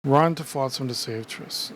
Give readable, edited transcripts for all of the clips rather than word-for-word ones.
Run to Flotsam to save Triss.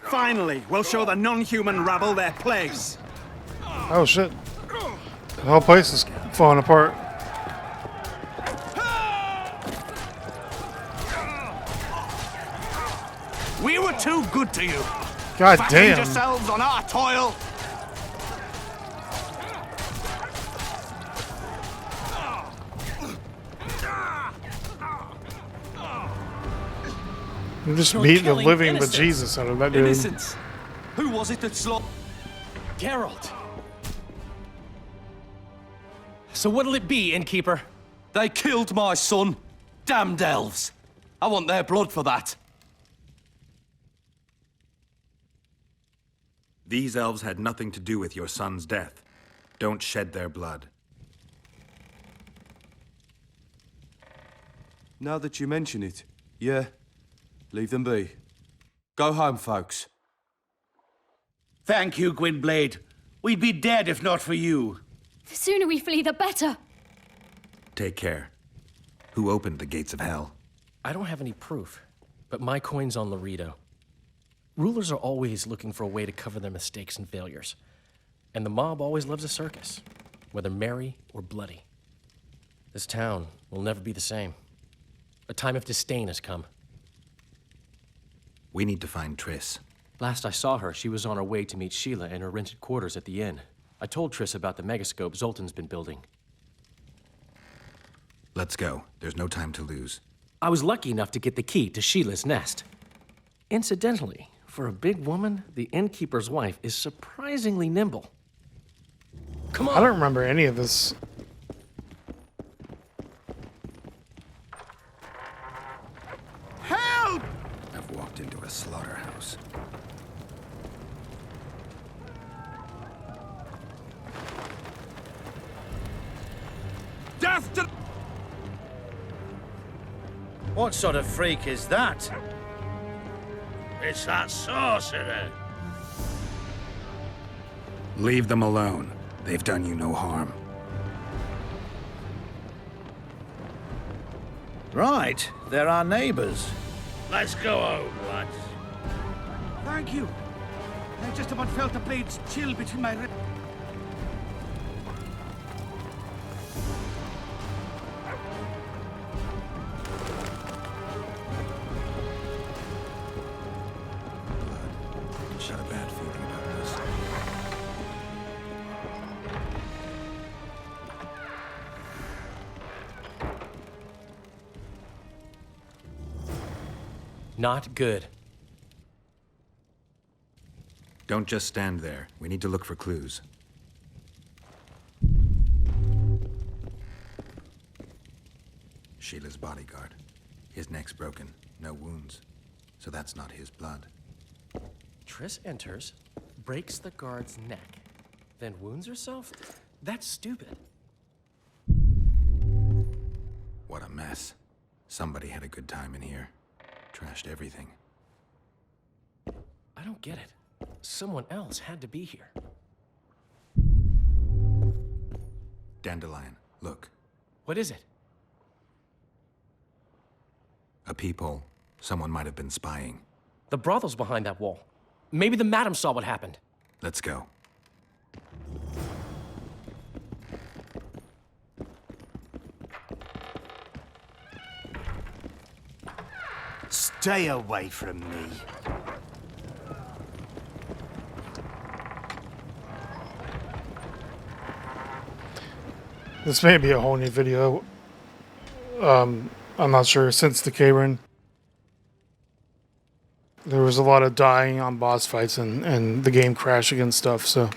Finally, we'll show the non-human rabble their place. Oh shit. The whole place is falling apart. We were too good to you. God Fattened damn. yourselves on our toil. You just You're beat the killing living innocents. bejesus out of that dude. Innocents. Who was it that slaughtered? Geralt. So what'll it be, innkeeper? They killed my son. Damned elves. I want their blood for that. These elves had nothing to do with your son's death. Don't shed their blood. Now that you mention it, yeah, leave them be. Go home, folks. Thank you, Gwynblade. We'd be dead if not for you. The sooner we flee, the better. Take care. Who opened the gates of hell? I don't have any proof, but my coin's on Laredo. Rulers are always looking for a way to cover their mistakes and failures. And the mob always loves a circus, whether merry or bloody. This town will never be the same. A time of disdain has come. We need to find Triss. Last I saw her, she was on her way to meet Sheila in her rented quarters at the inn. I told Triss about the megascope Zoltan's been building. Let's go. There's no time to lose. I was lucky enough to get the key to Sheila's nest. Incidentally, for a big woman, the innkeeper's wife is surprisingly nimble. Come on! I don't remember any of this. Help! I've walked into a slaughterhouse. Death to... What sort of freak is that? It's that sorcerer. Leave them alone. They've done you no harm. Right, they're our neighbors. Let's go home, lads. Thank you. I just about felt the blades chill between my ribs. Shut a bad feeling about this. Not good. Don't just stand there. We need to look for clues. Sheila's bodyguard. His neck's broken. No wounds. So that's not his blood. Triss enters, breaks the guard's neck, then wounds herself? That's stupid. What a mess. Somebody had a good time in here. Trashed everything. I don't get it. Someone else had to be here. Dandelion, look. What is it? A peephole. Someone might have been spying. The brothel's behind that wall. Maybe the madam saw what happened. Let's go. Stay away from me. This may be a whole new video. I'm not sure. Since the K-Run, there was a lot of dying on boss fights and the game crashing and stuff, so...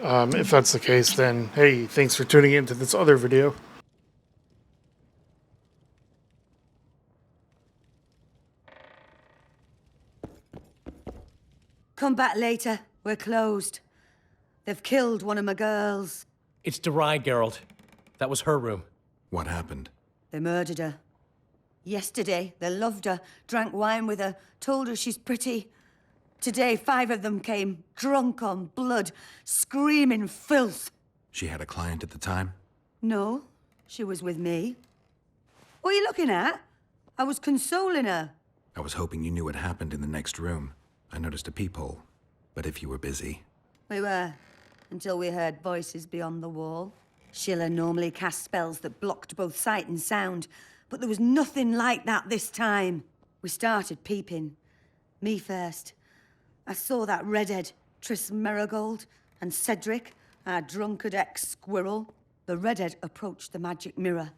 if that's the case, then hey, thanks for tuning in to this other video. Come back later. We're closed. They've killed one of my girls. It's Durai, Geralt. That was her room. What happened? They murdered her. Yesterday, they loved her, drank wine with her, told her she's pretty. Today, 5 of them came, drunk on blood, screaming filth. She had a client at the time? No, she was with me. What are you looking at? I was consoling her. I was hoping you knew what happened in the next room. I noticed a peephole. But if you were busy... We were, until we heard voices beyond the wall. Sheila normally cast spells that blocked both sight and sound, but there was nothing like that this time. We started peeping. Me first. I saw that redhead, Triss Merigold, and Cedric, our drunkard ex-squirrel. The redhead approached the magic mirror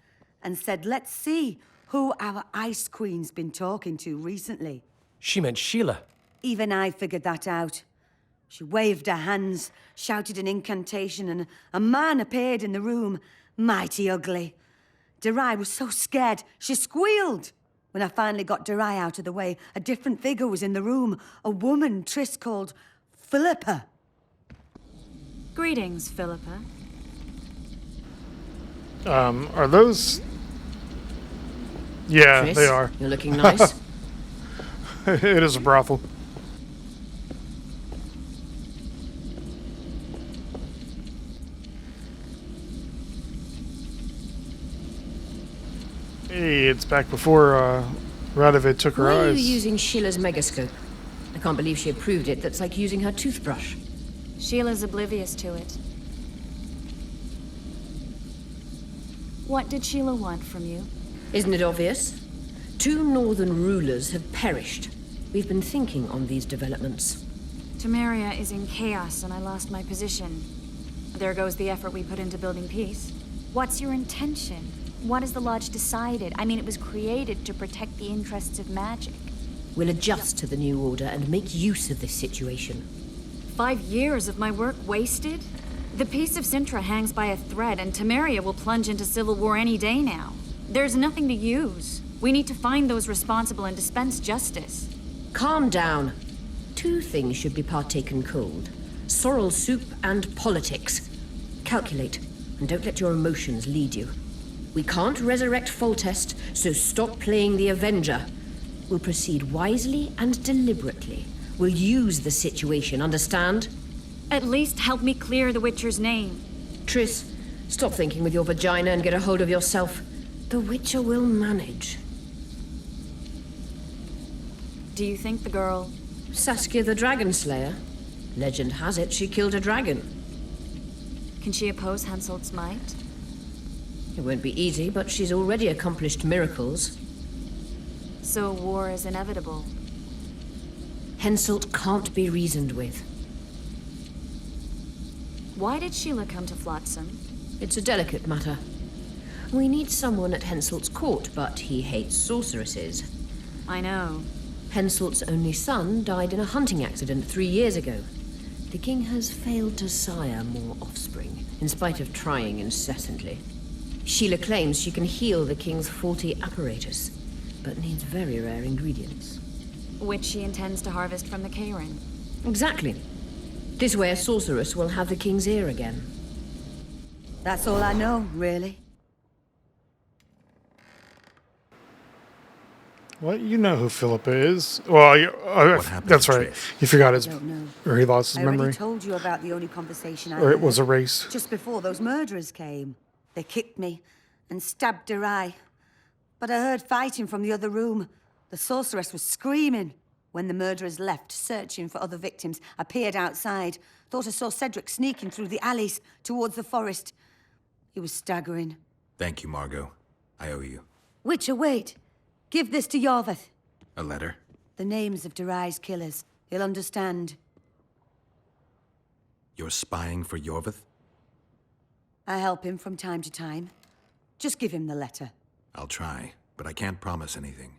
and said, let's see who our Ice Queen's been talking to recently. She meant Sheila. Even I figured that out. She waved her hands, shouted an incantation, and a man appeared in the room, mighty ugly. Durai was so scared, she squealed. When I finally got Durai out of the way, a different figure was in the room, a woman Triss called Philippa. Greetings, Philippa. Are those... Yeah, Triss, they are. You're looking nice. It is a brothel. Hey, it's back before Radovid took her Why are you eyes. using Sheila's megascope? I can't believe she approved it. That's like using her toothbrush. Sheila's oblivious to it. What did Sheila want from you? Isn't it obvious? 2 northern rulers have perished. We've been thinking on these developments. Temeria is in chaos and I lost my position. There goes the effort we put into building peace. What's your intention? What has the Lodge decided? I mean, it was created to protect the interests of magic. We'll adjust to the new order and make use of this situation. 5 years of my work wasted? The peace of Sintra hangs by a thread, and Temeria will plunge into civil war any day now. There's nothing to use. We need to find those responsible and dispense justice. Calm down. 2 things should be partaken cold. Sorrel soup and politics. Calculate, and don't let your emotions lead you. We can't resurrect Foltest, so stop playing the Avenger. We'll proceed wisely and deliberately. We'll use the situation, understand? At least help me clear the Witcher's name. Triss, stop thinking with your vagina and get a hold of yourself. The Witcher will manage. Do you think the girl... Saskia the Dragon Slayer? Legend has it she killed a dragon. Can she oppose Henselt's might? It won't be easy, but she's already accomplished miracles. So war is inevitable. Henselt can't be reasoned with. Why did Sheila come to Flotsam? It's a delicate matter. We need someone at Henselt's court, but he hates sorceresses. I know. Henselt's only son died in a hunting accident 3 years ago. The king has failed to sire more offspring, in spite of trying incessantly. Sheila claims she can heal the king's faulty apparatus, but needs very rare ingredients. Which she intends to harvest from the Cairn. Exactly. This way a sorceress will have the king's ear again. That's all I know, really. What? You know who Philip is? Well, happened that's to right. Triss? You forgot his, I don't know. or he lost his I already memory, told you about the only conversation I or it had. was erased. Just before those murderers came. They kicked me and stabbed her eye. But I heard fighting from the other room. The sorceress was screaming. When the murderers left, searching for other victims, I peered outside. Thought I saw Cedric sneaking through the alleys towards the forest. He was staggering. Thank you, Margot. I owe you. Witcher, wait. Give this to Yorveth. A letter? The names of Durai's killers. He'll understand. You're spying for Yorveth? I help him from time to time. Just give him the letter. I'll try, but I can't promise anything.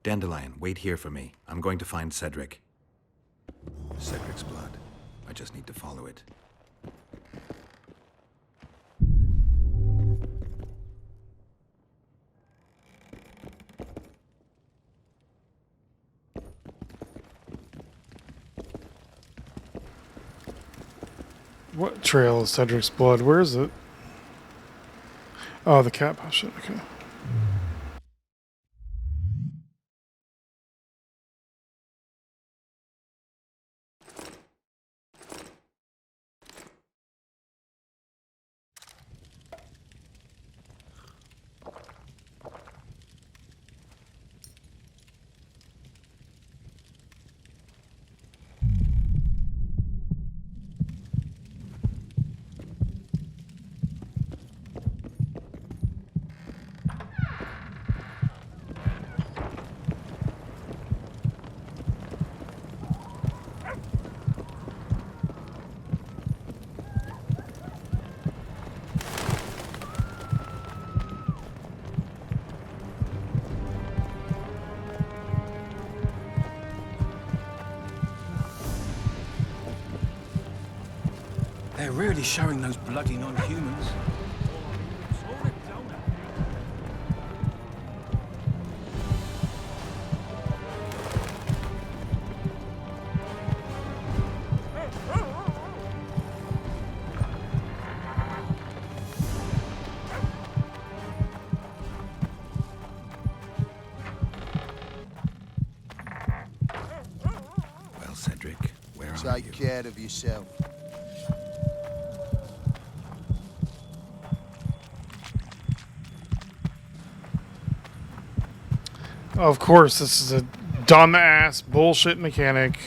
Dandelion, wait here for me. I'm going to find Cedric. Cedric's blood. I just need to follow it. What trail is Cedric's blood? Where is it? Oh, the cat. Oh, shit. Okay. They're really showing those bloody non-humans. Well, Cedric, where are you? Take care of yourself. Of course, this is a dumbass bullshit mechanic.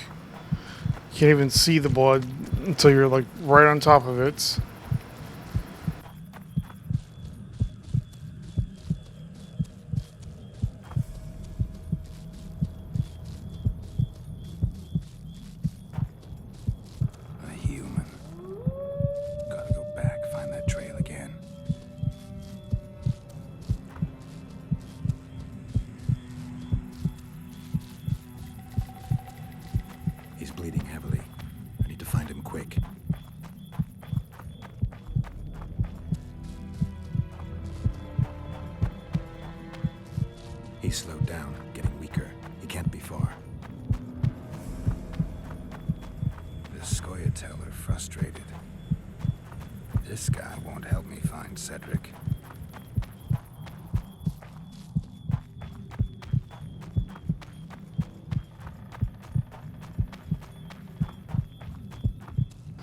You can't even see the blood until you're like right on top of it. A human. Gotta go back, find that trail again. He's bleeding heavily. I need to find him quick. He's slowed down, getting weaker. He can't be far. The Scoia'tael are frustrated. This guy won't help me find Cedric.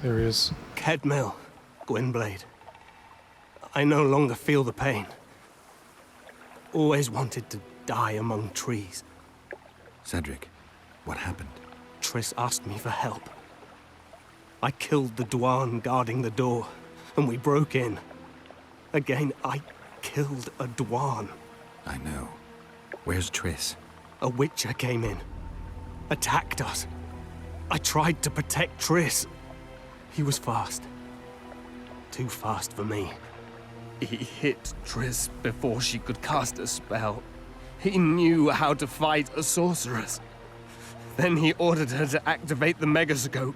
There he is. Kedmill, Gwynblade. I no longer feel the pain. Always wanted to die among trees. Cedric, what happened? Triss asked me for help. I killed the Dwarn guarding the door, and we broke in. Again, I killed a Dwarn. I know. Where's Triss? A Witcher came in, attacked us. I tried to protect Triss. He was fast. Too fast for me. He hit Triss before she could cast a spell. He knew how to fight a sorceress. Then he ordered her to activate the megascope.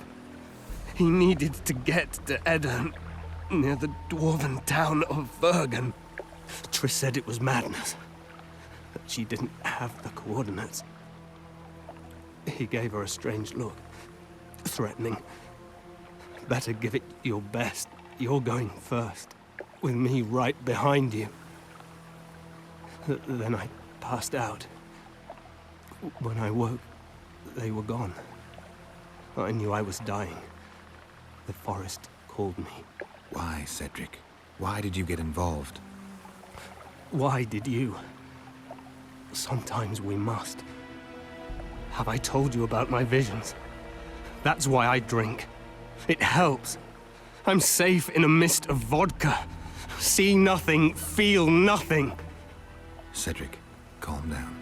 He needed to get to Eddern, near the dwarven town of Vergen. Triss said it was madness. she didn't have the coordinates. He gave her a strange look, threatening. Better give it your best. You're going first, with me right behind you. Then I passed out. When I woke, they were gone. I knew I was dying. The forest called me. Why, Cedric? Why did you get involved? Why did you? Sometimes we must. Have I told you about my visions? That's why I drink. It helps. I'm safe in a mist of vodka. See nothing, feel nothing. Cedric, calm down.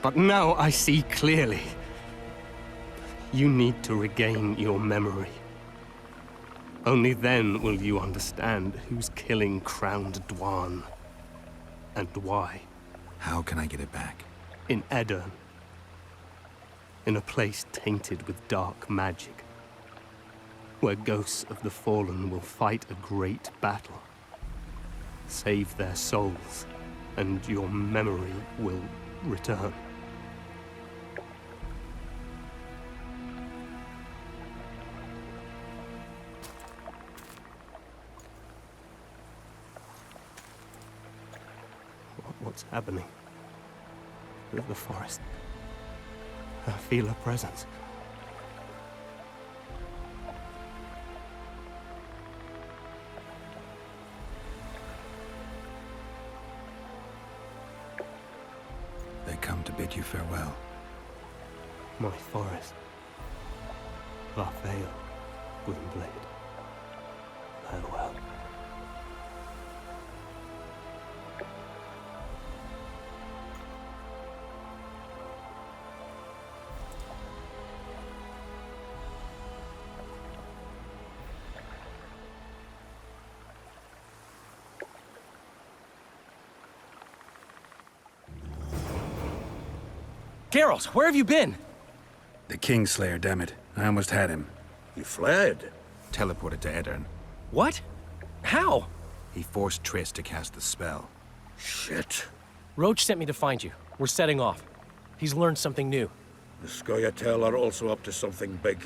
But now I see clearly. You need to regain your memory. Only then will you understand who's killing Crowned Dwan. And why. How can I get it back? In Edirn. In a place tainted with dark magic. Where ghosts of the fallen will fight a great battle. Save their souls, and your memory will return. What's happening? The forest. I feel a presence. They come to bid you farewell. My forest. Varfeo, Gwynblade. Farewell. Geralt, where have you been? The Kingslayer, damn it. I almost had him. He fled. Teleported to Edirn. What? How? He forced Triss to cast the spell. Shit. Roach sent me to find you. We're setting off. He's learned something new. The Scoia'tael are also up to something big.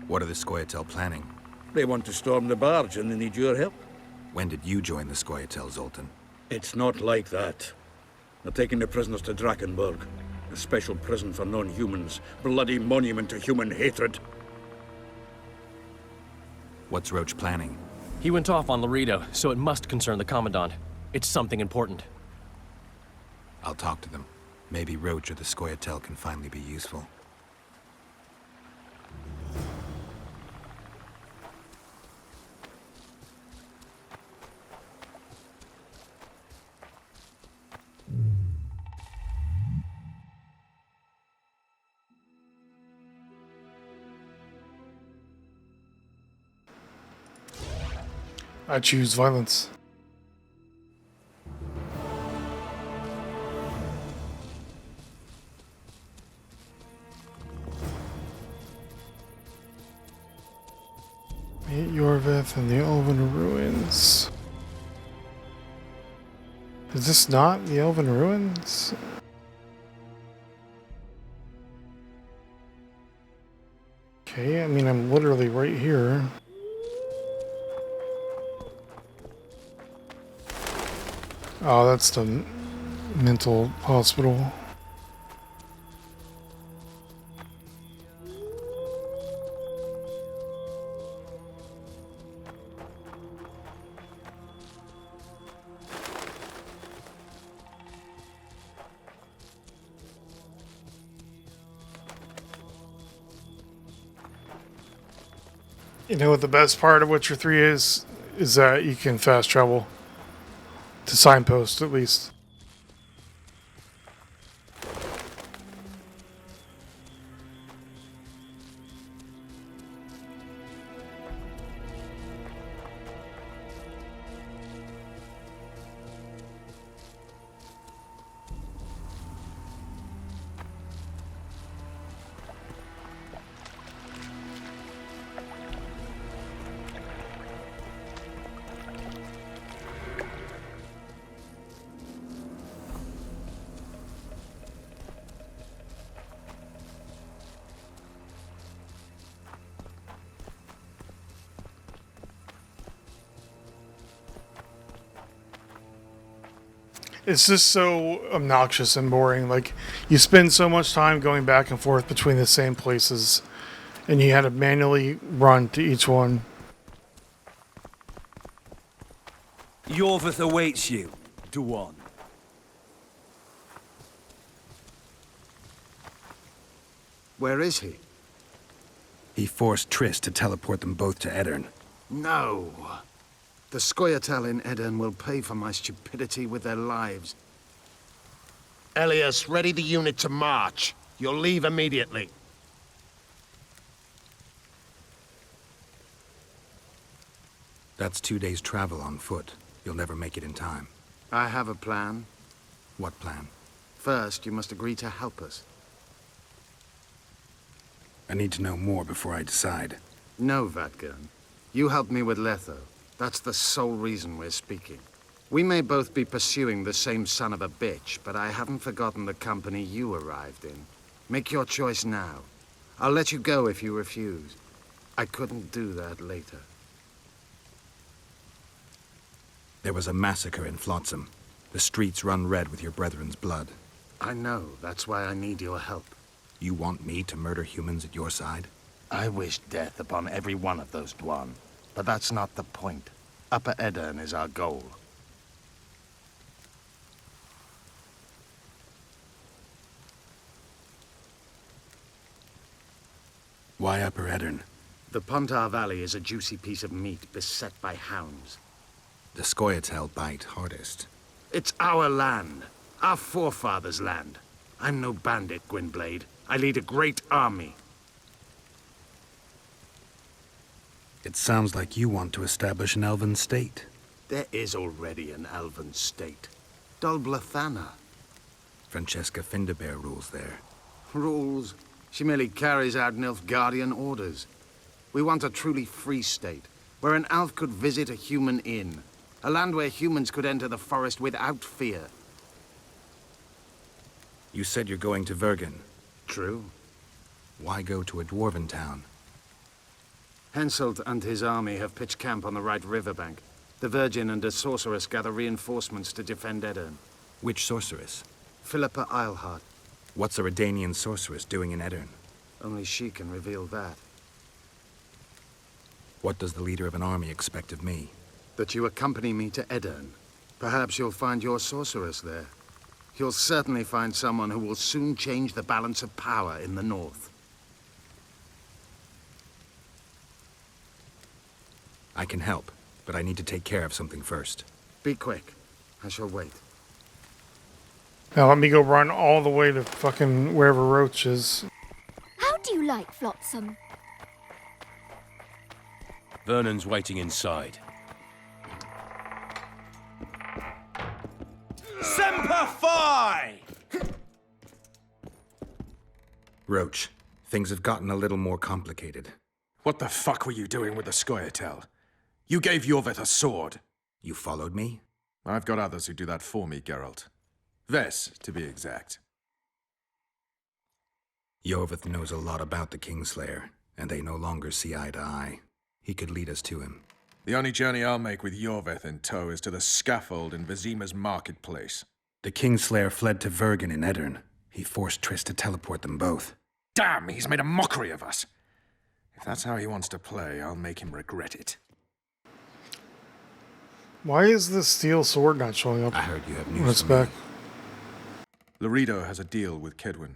What are the Scoia'tael planning? They want to storm the barge and they need your help. When did you join the Scoia'tael, Zoltan? It's not like that. They're taking the prisoners to Drakenberg, a special prison for non-humans, bloody monument to human hatred. What's Roach planning? He went off on Laredo, so it must concern the Commandant. It's something important. I'll talk to them. Maybe Roach or the Scoia'tael can finally be useful. I choose violence. Meet Yorvith in the Elven Ruins. Is this not the Elven Ruins? Okay, I mean, I'm literally right here. Oh, that's the mental hospital. You know what the best part of Witcher 3 is? Is that you can fast travel. To signpost, at least. It's just so obnoxious and boring. Like, you spend so much time going back and forth between the same places, and you had to manually run to each one. Yorvith awaits you, Duan. Where is he? He forced Triss to teleport them both to Edirn. No. The Scoia'tael in Edirn will pay for my stupidity with their lives. Elias, ready the unit to march. You'll leave immediately. That's 2 days' travel on foot. You'll never make it in time. I have a plan. What plan? First, you must agree to help us. I need to know more before I decide. No, Vatgern. You helped me with Letho. That's the sole reason we're speaking. We may both be pursuing the same son of a bitch, but I haven't forgotten the company you arrived in. Make your choice now. I'll let you go if you refuse. I couldn't do that later. There was a massacre in Flotsam. The streets run red with your brethren's blood. I know. That's why I need your help. You want me to murder humans at your side? I wish death upon every one of those Dwan. But that's not the point. Upper Edirn is our goal. Why Upper Edirn? The Pontar Valley is a juicy piece of meat beset by hounds. The Scoia'tael bite hardest. It's our land. Our forefathers' land. I'm no bandit, Gwynblade. I lead a great army. It sounds like you want to establish an elven state. There is already an elven state. Dol Blathanna. Francesca Findabair rules there. Rules? She merely carries out Nilfgaardian orders. We want a truly free state, where an elf could visit a human inn. A land where humans could enter the forest without fear. You said you're going to Vergen. True. Why go to a dwarven town? Henselt and his army have pitched camp on the right riverbank. The Virgin and a sorceress gather reinforcements to defend Edirn. Which sorceress? Philippa Eilhart. What's a Redanian sorceress doing in Edirn? Only she can reveal that. What does the leader of an army expect of me? That you accompany me to Edirn. Perhaps you'll find your sorceress there. You'll certainly find someone who will soon change the balance of power in the north. I can help, but I need to take care of something first. Be quick. I shall wait. Now let me go run all the way to fucking wherever Roach is. How do you like Flotsam? Vernon's waiting inside. Semper Fi! Roach, things have gotten a little more complicated. What the fuck were you doing with the Scoia'tael? You gave Yorvith a sword. You followed me? I've got others who do that for me, Geralt. Ves, to be exact. Yorvith knows a lot about the Kingslayer, and they no longer see eye to eye. He could lead us to him. The only journey I'll make with Yorvith in tow is to the scaffold in Vizima's marketplace. The Kingslayer fled to Vergen in Edirn. He forced Triss to teleport them both. Damn, he's made a mockery of us. If that's how he wants to play, I'll make him regret it. Why is the steel sword not showing up? I heard you have when news it's for back. me. Laredo has a deal with Kedwin.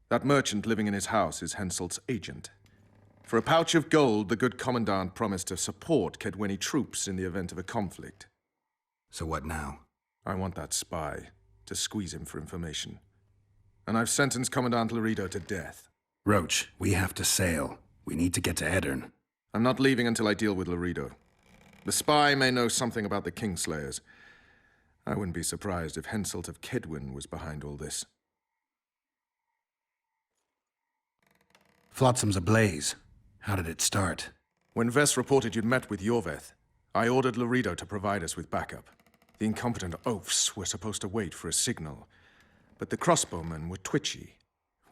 That merchant living in his house is Henselt's agent. For a pouch of gold, the good commandant promised to support Kedweni troops in the event of a conflict. So what now? I want that spy, to squeeze him for information. And I've sentenced Commandant Laredo to death. Roach, we have to sail. We need to get to Edirn. I'm not leaving until I deal with Laredo. The spy may know something about the Kingslayers. I wouldn't be surprised if Henselt of Kedwin was behind all this. Flotsam's ablaze. How did it start? When Ves reported you'd met with Yorvith, I ordered Laredo to provide us with backup. The incompetent oafs were supposed to wait for a signal, but the crossbowmen were twitchy.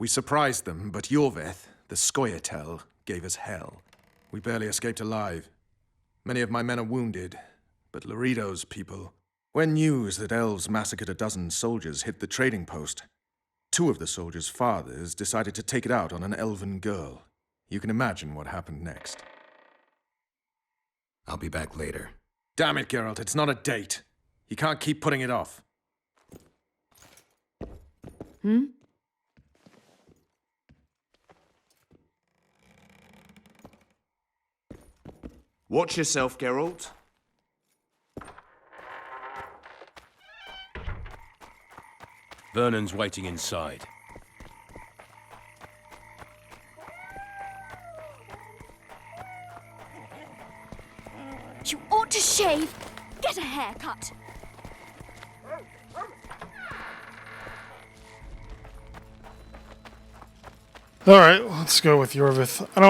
We surprised them, but Yorvith, the Scoia'tael, gave us hell. We barely escaped alive. Many of my men are wounded, but Laredo's people... When news that elves massacred a dozen soldiers hit the trading post, 2 of the soldiers' fathers decided to take it out on an elven girl. You can imagine what happened next. I'll be back later. Damn it, Geralt, it's not a date. You can't keep putting it off. Watch yourself, Geralt. Vernon's waiting inside. You ought to shave. Get a haircut. Alright, let's go with Yorvith. I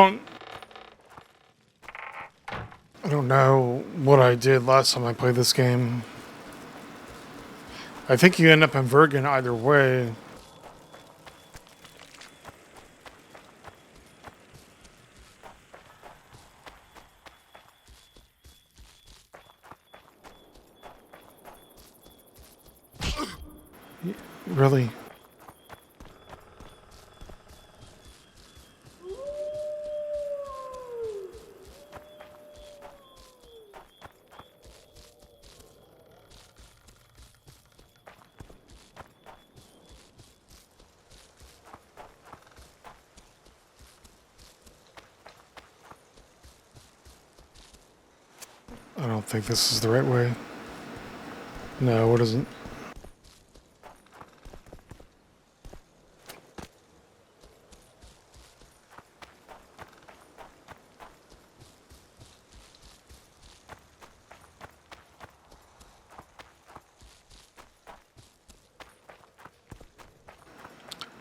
don't know what I did last time I played this game. I think you end up in Vergen either way. Really? I don't think this is the right way. No, it isn't.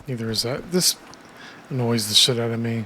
Neither is that. This annoys the shit out of me.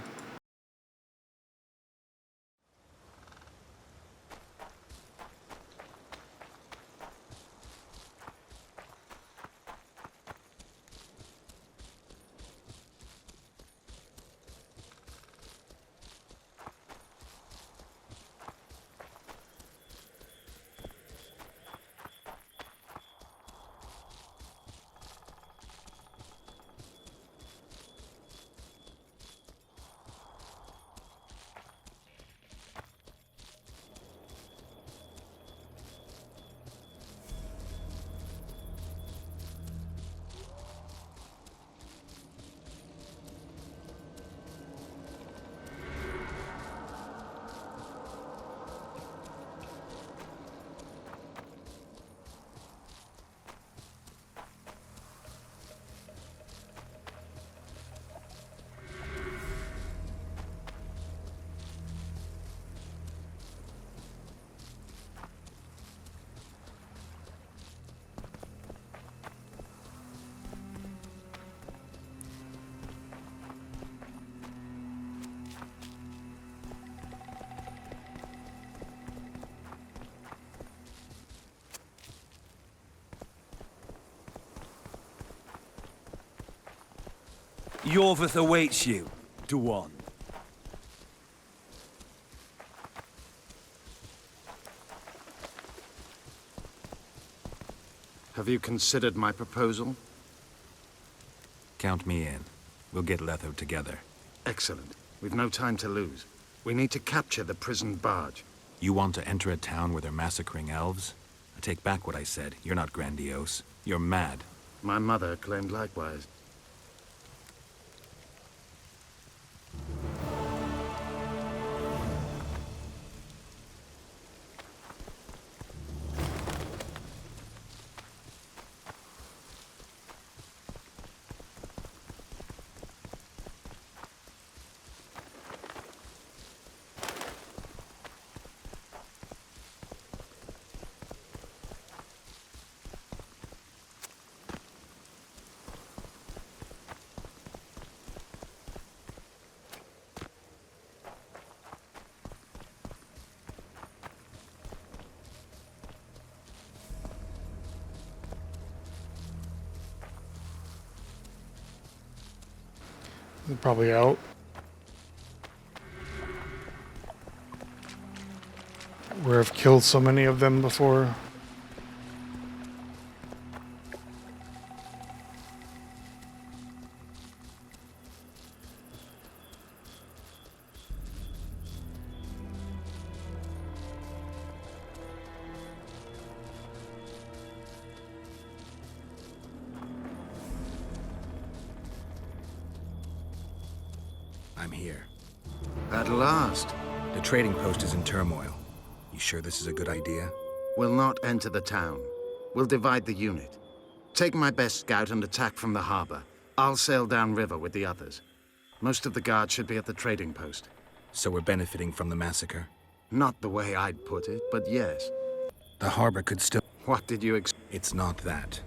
Yorvith awaits you, Duan. Have you considered my proposal? Count me in. We'll get Letho together. Excellent. We've no time to lose. We need to capture the prison barge. You want to enter a town where they're massacring elves? I take back what I said. You're not grandiose. You're mad. My mother claimed likewise. They're probably out. Where I've killed so many of them before. I'm here. At last. The trading post is in turmoil. You sure this is a good idea? We'll not enter the town. We'll divide the unit. Take my best scout and attack from the harbor. I'll sail downriver with the others. Most of the guards should be at the trading post. So we're benefiting from the massacre? Not the way I'd put it, but yes. The harbor could still... What did you expect? It's not that.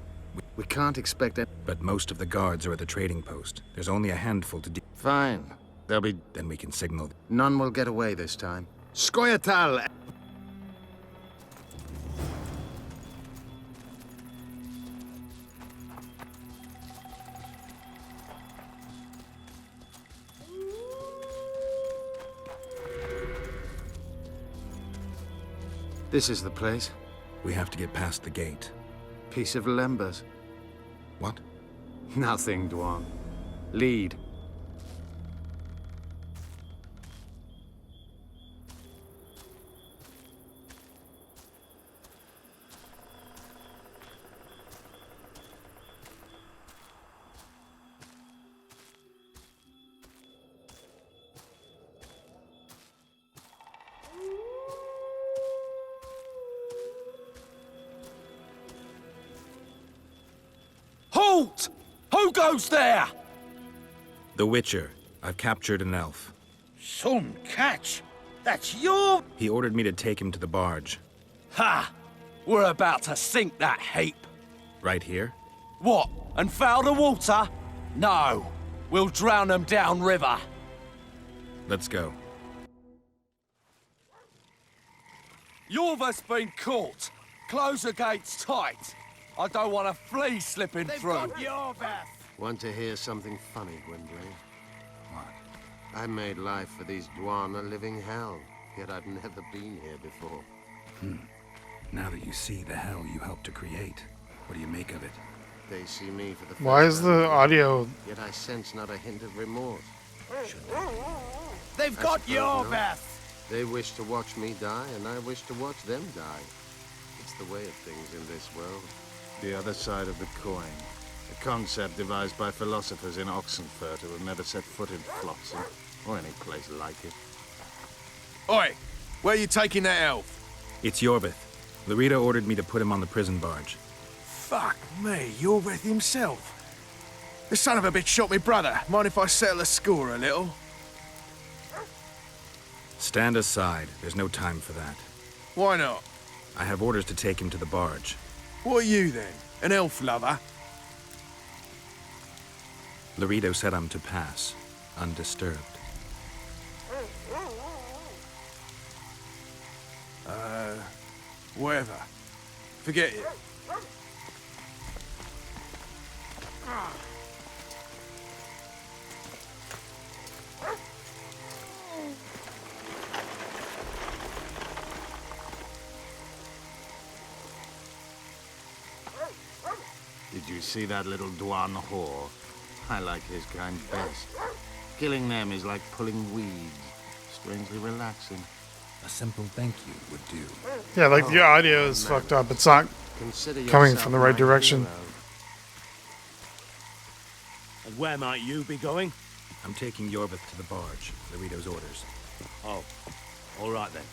We can't expect it. But most of the guards are at the trading post. There's only a handful to Fine. They'll be... Then we can signal... None will get away this time. Skoyatal! This is the place. We have to get past the gate. Piece of Lembas. What? Nothing, Dwan. Lead. Halt! Who goes there? The Witcher. I've captured an elf. Some catch. That's your... He ordered me to take him to the barge. Ha! We're about to sink that heap. Right here? What? And foul the water? No. We'll drown them downriver. Let's go. Yorva's been caught. Close the gates tight. I don't want a flea slipping through. Want to hear something funny, Gwyndraine? What? I made life for these Dwan a living hell, yet I've never been here before. Now that you see the hell you helped to create, what do you make of it? They see me for the first Why is the time, audio... Yet I sense not a hint of remorse. They've got Yorvath! They wish to watch me die, and I wish to watch them die. It's the way of things in this world. The other side of the coin. A concept devised by philosophers in Oxenfurt who have never set foot in Flotsam, or any place like it. Oi! Where are you taking that elf? It's Yorvith. Laredo ordered me to put him on the prison barge. Fuck me, Yorvath himself. The son of a bitch shot me brother. Mind if I settle the score a little? Stand aside. There's no time for that. Why not? I have orders to take him to the barge. What are you then? An elf lover? Laredo said I'm to pass, undisturbed. Whatever. Forget it. Did you see that little Dwan whore? I like his kind best. Killing them is like pulling weeds. Strangely relaxing. A simple thank you would do. Yeah, like the audio is fucked up. It's not coming from the right direction. And where might you be going? I'm taking Yorvith to the barge. Laredo's orders. Oh, all right then.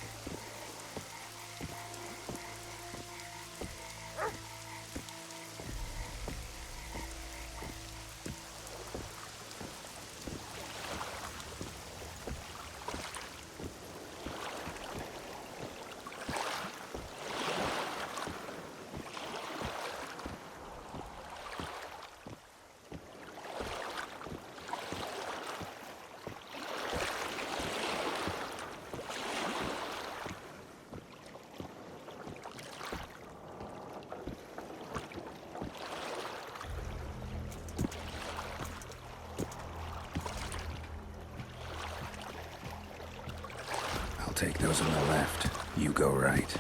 I'll take those on the left. You go right.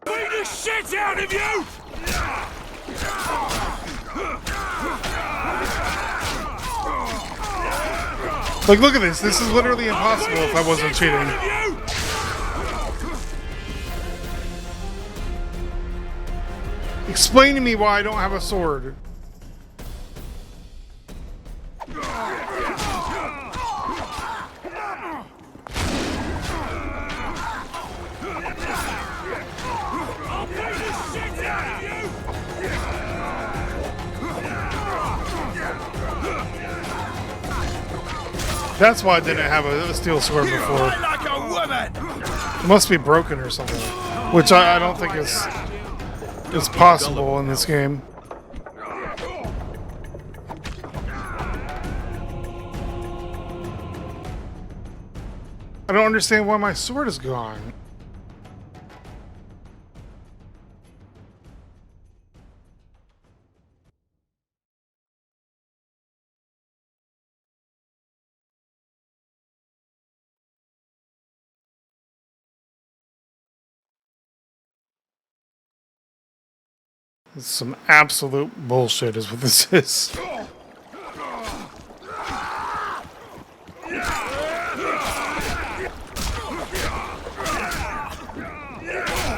Beat the shit out of you! Like, look at this. This is literally impossible if I wasn't cheating. Explain to me why I don't have a sword. That's why I didn't have a steel sword before. Like a woman. It must be broken or something, which I don't think is possible in this game. I don't understand why my sword is gone. Some absolute bullshit is what this is.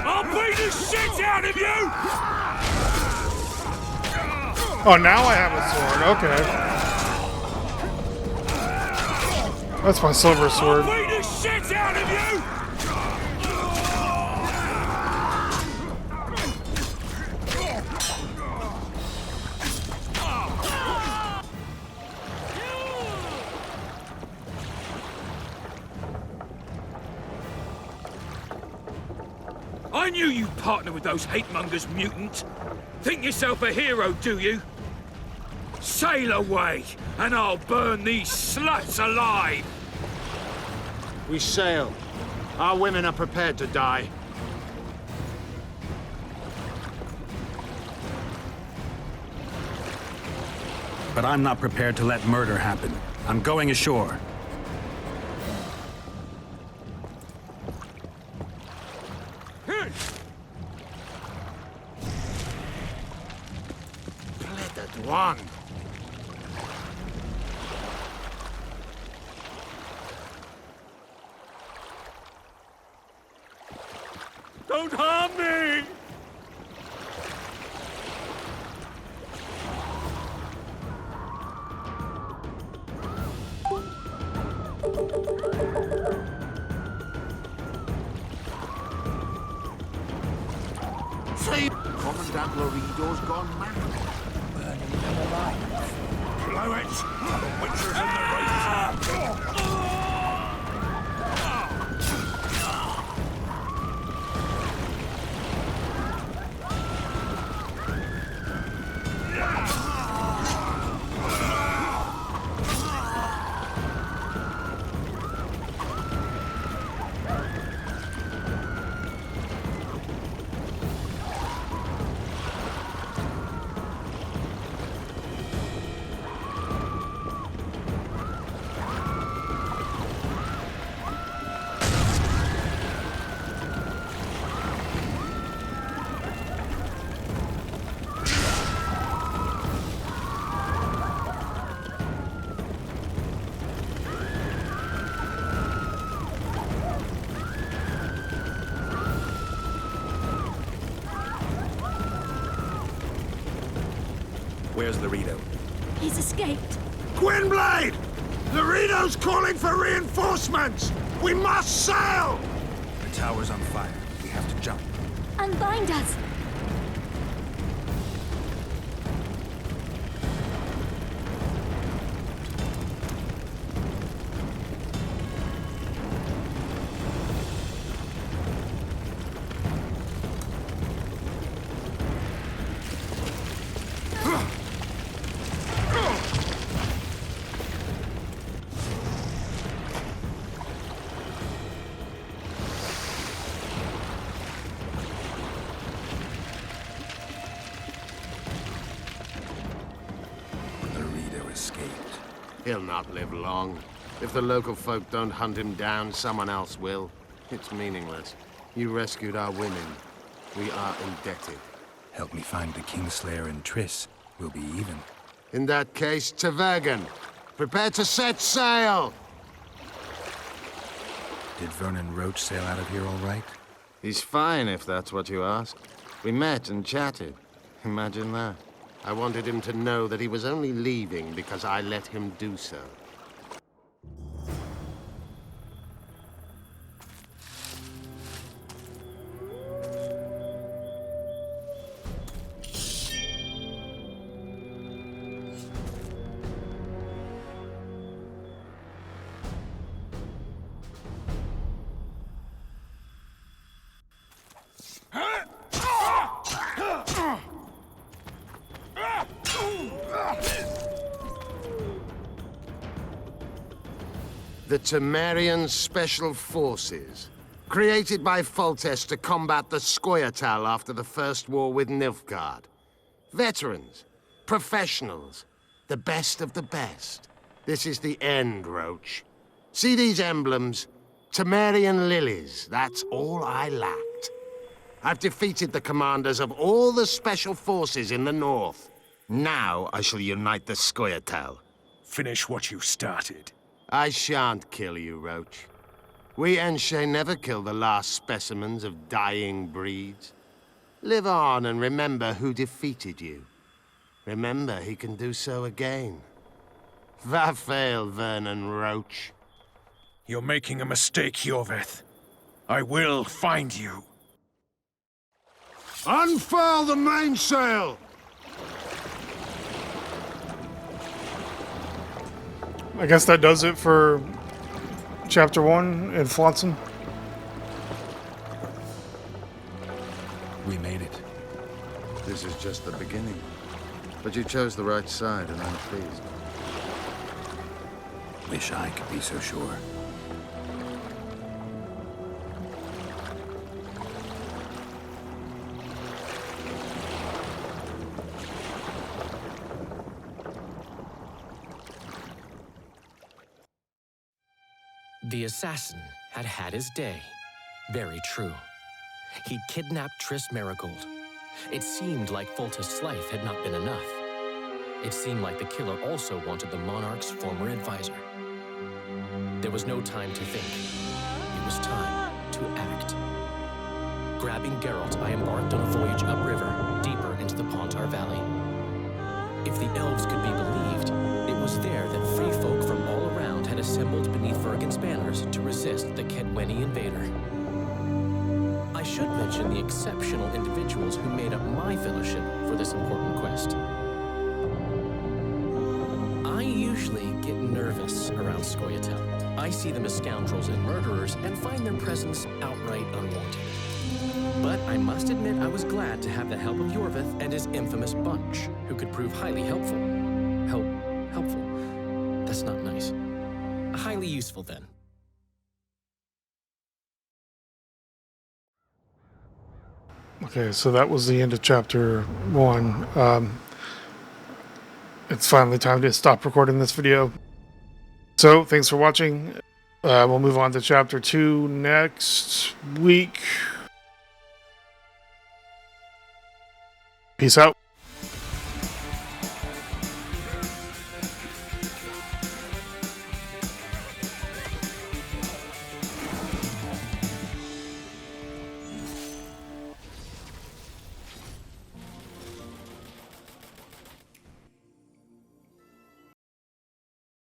I'll beat the shit out of you! Oh, now I have a sword. Okay. That's my silver sword. I'll beat the shit out of you! I knew you'd partner with those hate-mongers, mutant. Think yourself a hero, do you? Sail away, and I'll burn these sluts alive! We sail. Our women are prepared to die. But I'm not prepared to let murder happen. I'm going ashore. Blessed one. Don't harm me! See, Commandant Lorido's gone mad. Burning them alive. Blow it! The witcher's in the right. Where's Laredo? He's escaped. Gwynblade! Laredo's calling for reinforcements! We must sail! The tower's on fire. We have to jump. Unbind us. He'll not live long. If the local folk don't hunt him down, someone else will. It's meaningless. You rescued our women. We are indebted. Help me find the Kingslayer and Triss. We'll be even. In that case, to Vergen. Prepare to set sail! Did Vernon Roach sail out of here all right? He's fine, if that's what you ask. We met and chatted. Imagine that. I wanted him to know that he was only leaving because I let him do so. The Temerian Special Forces, created by Foltest to combat the Scoia'tael after the First War with Nilfgaard. Veterans, professionals, the best of the best. This is the end, Roach. See these emblems? Temerian lilies, that's all I lacked. I've defeated the commanders of all the Special Forces in the north. Now I shall unite the Scoia'tael. Finish what you started. I shan't kill you, Roach. We Enshe never kill the last specimens of dying breeds. Live on and remember who defeated you. Remember he can do so again. Va fail, Vernon Roach. You're making a mistake, Yorveth. I will find you. Unfurl the mainsail! I guess that does it for Chapter 1 in Flotsam. We made it. This is just the beginning. But you chose the right side, and I'm pleased. Wish I could be so sure. The assassin had had his day. Very true. He'd kidnapped Triss Merigold. It seemed like Foltest's life had not been enough. It seemed like the killer also wanted the monarch's former advisor. There was no time to think. It was time to act. Grabbing Geralt, I embarked on a voyage upriver, deeper into the Pontar Valley. If the elves could be believed, it was there that free folk from all around had assembled beneath Vergen's banners to resist the Kedweni invader. I should mention the exceptional individuals who made up my fellowship for this important quest. I usually get nervous around Scoia'tael. I see them as scoundrels and murderers and find their presence outright unwanted. But I must admit I was glad to have the help of Yorveth and his infamous bunch, who could prove highly helpful. Helpful. That's not nice. Highly useful, then. Okay, so that was the end of Chapter 1. It's finally time to stop recording this video. So, thanks for watching. We'll move on to Chapter 2 next week. Peace out.